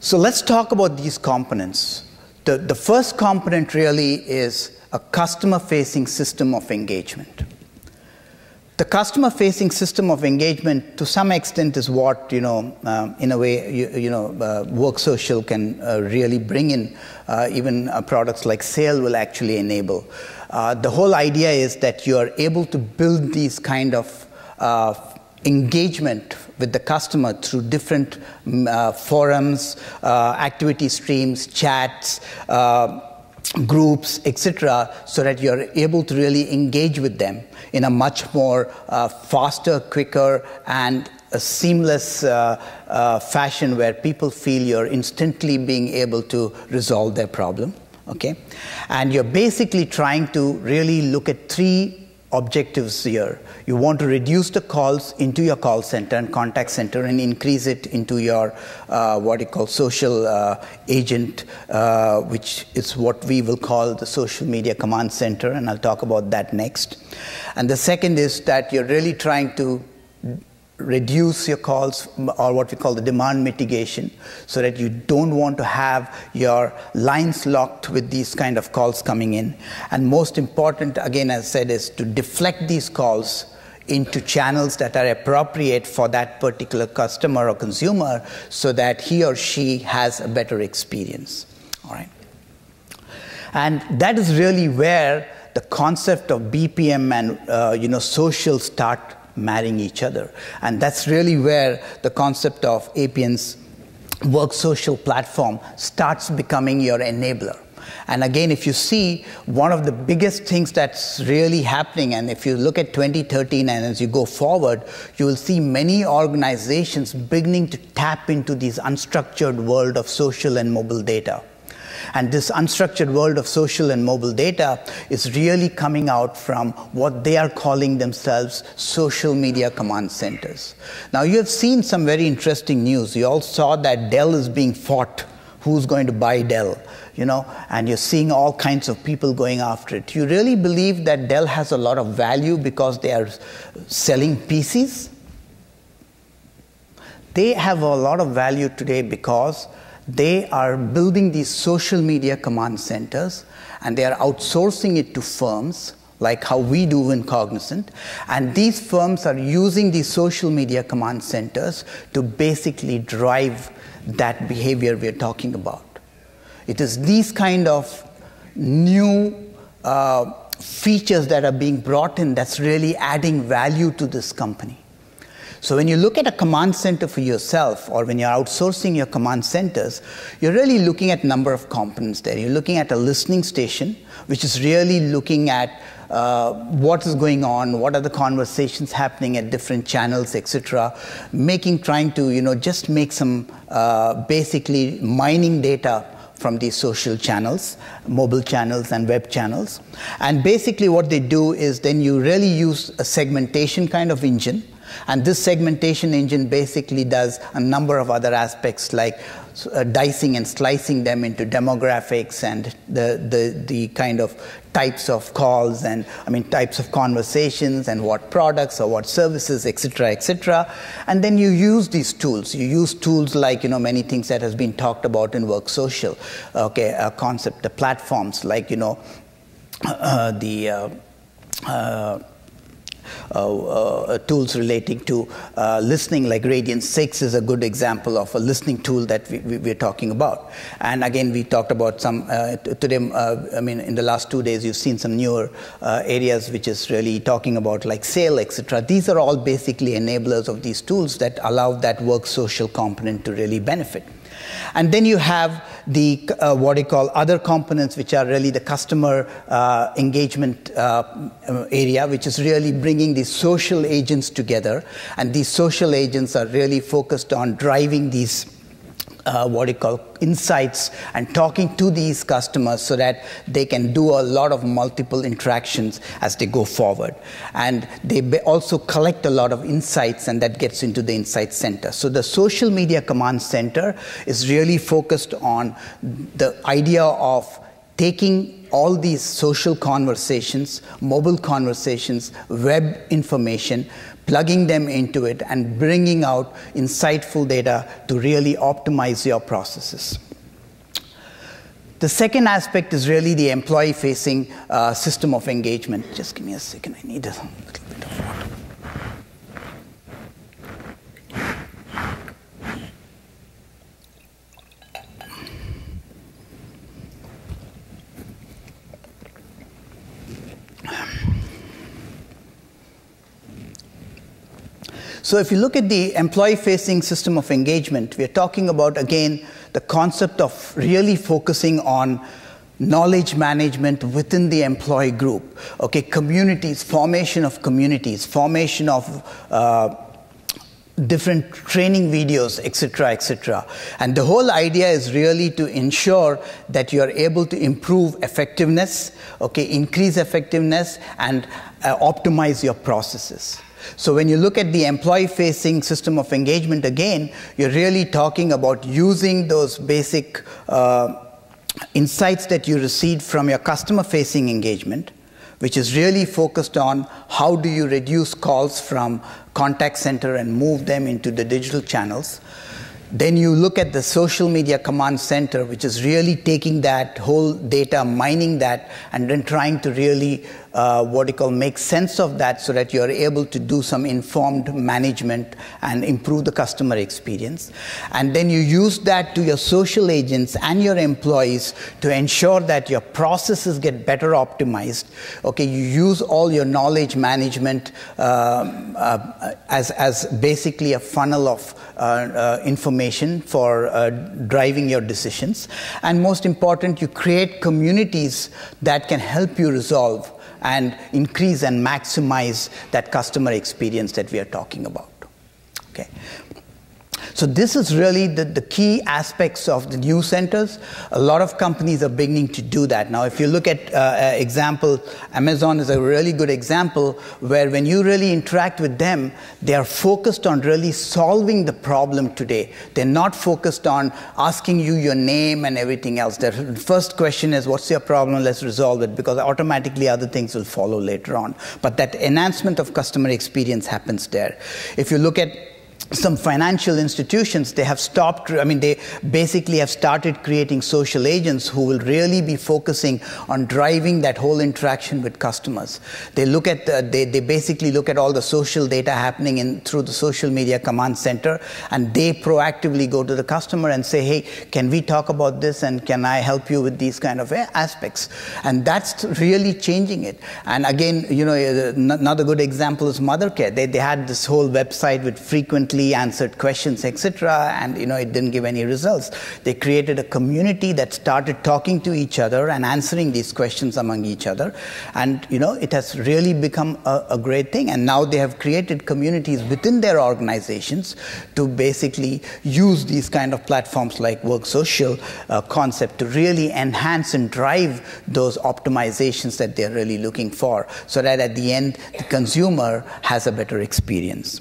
So let's talk about these components. The first component really is a customer-facing system of engagement. The customer-facing system of engagement, to some extent, is what, in a way, Work Social can really bring in. Even products like Sale will actually enable. The whole idea is that you are able to build these kind of engagement with the customer through different forums, activity streams, chats, groups, etc., so that you're able to really engage with them in a much more faster, quicker, and a seamless fashion where people feel you're instantly being able to resolve their problem. Okay? And you're basically trying to really look at three objectives here. You want to reduce the calls into your call center and contact center and increase it into your what you call social agent, which is what we will call the social media command center, and I'll talk about that next. And the second is that you're really trying to reduce your calls, or what we call the demand mitigation, so that you don't want to have your lines locked with these kind of calls coming in. And most important, again, as I said, is to deflect these calls into channels that are appropriate for that particular customer or consumer, so that he or she has a better experience. All right. And that is really where the concept of BPM and social start marrying each other. And that's really where the concept of Appian's Work Social platform starts becoming your enabler. And again, if you see, one of the biggest things that's really happening, and if you look at 2013 and as you go forward, you will see many organizations beginning to tap into this unstructured world of social and mobile data. And this unstructured world of social and mobile data is really coming out from what they are calling themselves social media command centers. Now, you have seen some very interesting news. You all saw that Dell is being fought. Who's going to buy Dell? And you're seeing all kinds of people going after it. You really believe that Dell has a lot of value because they are selling PCs? They have a lot of value today because they are building these social media command centers, and they are outsourcing it to firms like how we do in Cognizant. And these firms are using these social media command centers to basically drive that behavior we're talking about. It is these kind of new features that are being brought in that's really adding value to this company. So when you look at a command center for yourself, or when you're outsourcing your command centers, you're really looking at a number of components there. You're looking at a listening station, which is really looking at what is going on, what are the conversations happening at different channels, etc. Trying to, just make some basically mining data from these social channels, mobile channels and web channels. And basically what they do is then you really use a segmentation kind of engine. And this segmentation engine basically does a number of other aspects like dicing and slicing them into demographics and the kind of types of calls and types of conversations and what products or what services, etc., etc. And then you use these tools. You use tools like many things that has been talked about in Work Social. Okay, a concept, the platforms like tools relating to listening, like Radiant 6 is a good example of a listening tool that we're talking about. And again, we talked about some today, in the last 2 days, you've seen some newer areas which is really talking about like Sale, etc. These are all basically enablers of these tools that allow that Work Social component to really benefit. And then you have the what you call other components, which are really the customer engagement area, which is really bringing these social agents together. And these social agents are really focused on driving these what you call insights and talking to these customers so that they can do a lot of multiple interactions as they go forward. And they also collect a lot of insights, and that gets into the insight center. So the social media command center is really focused on the idea of taking all these social conversations, mobile conversations, web information, plugging them into it, and bringing out insightful data to really optimize your processes. The second aspect is really the employee-facing system of engagement. Just give me a second, I need a little bit of water. So if you look at the employee-facing system of engagement, we're talking about, again, the concept of really focusing on knowledge management within the employee group. Okay, communities, formation of different training videos, etc., etc. And the whole idea is really to ensure that you're able to improve effectiveness, okay, increase effectiveness, and optimize your processes. So when you look at the employee-facing system of engagement, again, you're really talking about using those basic insights that you received from your customer-facing engagement, which is really focused on how do you reduce calls from contact center and move them into the digital channels. Then you look at the social media command center, which is really taking that whole data, mining that, and then trying to really make sense of that so that you're able to do some informed management and improve the customer experience. And then you use that to your social agents and your employees to ensure that your processes get better optimized. Okay, you use all your knowledge management as basically a funnel of information for driving your decisions. And most important, you create communities that can help you resolve and increase and maximize that customer experience that we are talking about. Okay. So this is really the key aspects of the new centers. A lot of companies are beginning to do that. Now, if you look at example, Amazon is a really good example where when you really interact with them, they are focused on really solving the problem today. They're not focused on asking you your name and everything else. Their first question is, what's your problem? Let's resolve it, because automatically other things will follow later on. But that enhancement of customer experience happens there. If you look at some financial institutions, they have stopped, they basically have started creating social agents who will really be focusing on driving that whole interaction with customers. They look at, they basically look at all the social data happening through the social media command center, and they proactively go to the customer and say, hey, can we talk about this, and can I help you with these kind of aspects? And that's really changing it. And again, another good example is Mothercare. They had this whole website with frequently answered questions, etc., and it didn't give any results. They created a community that started talking to each other and answering these questions among each other, and it has really become a great thing. And now they have created communities within their organizations to basically use these kind of platforms like Work Social concept to really enhance and drive those optimizations that they're really looking for, so that at the end the consumer has a better experience.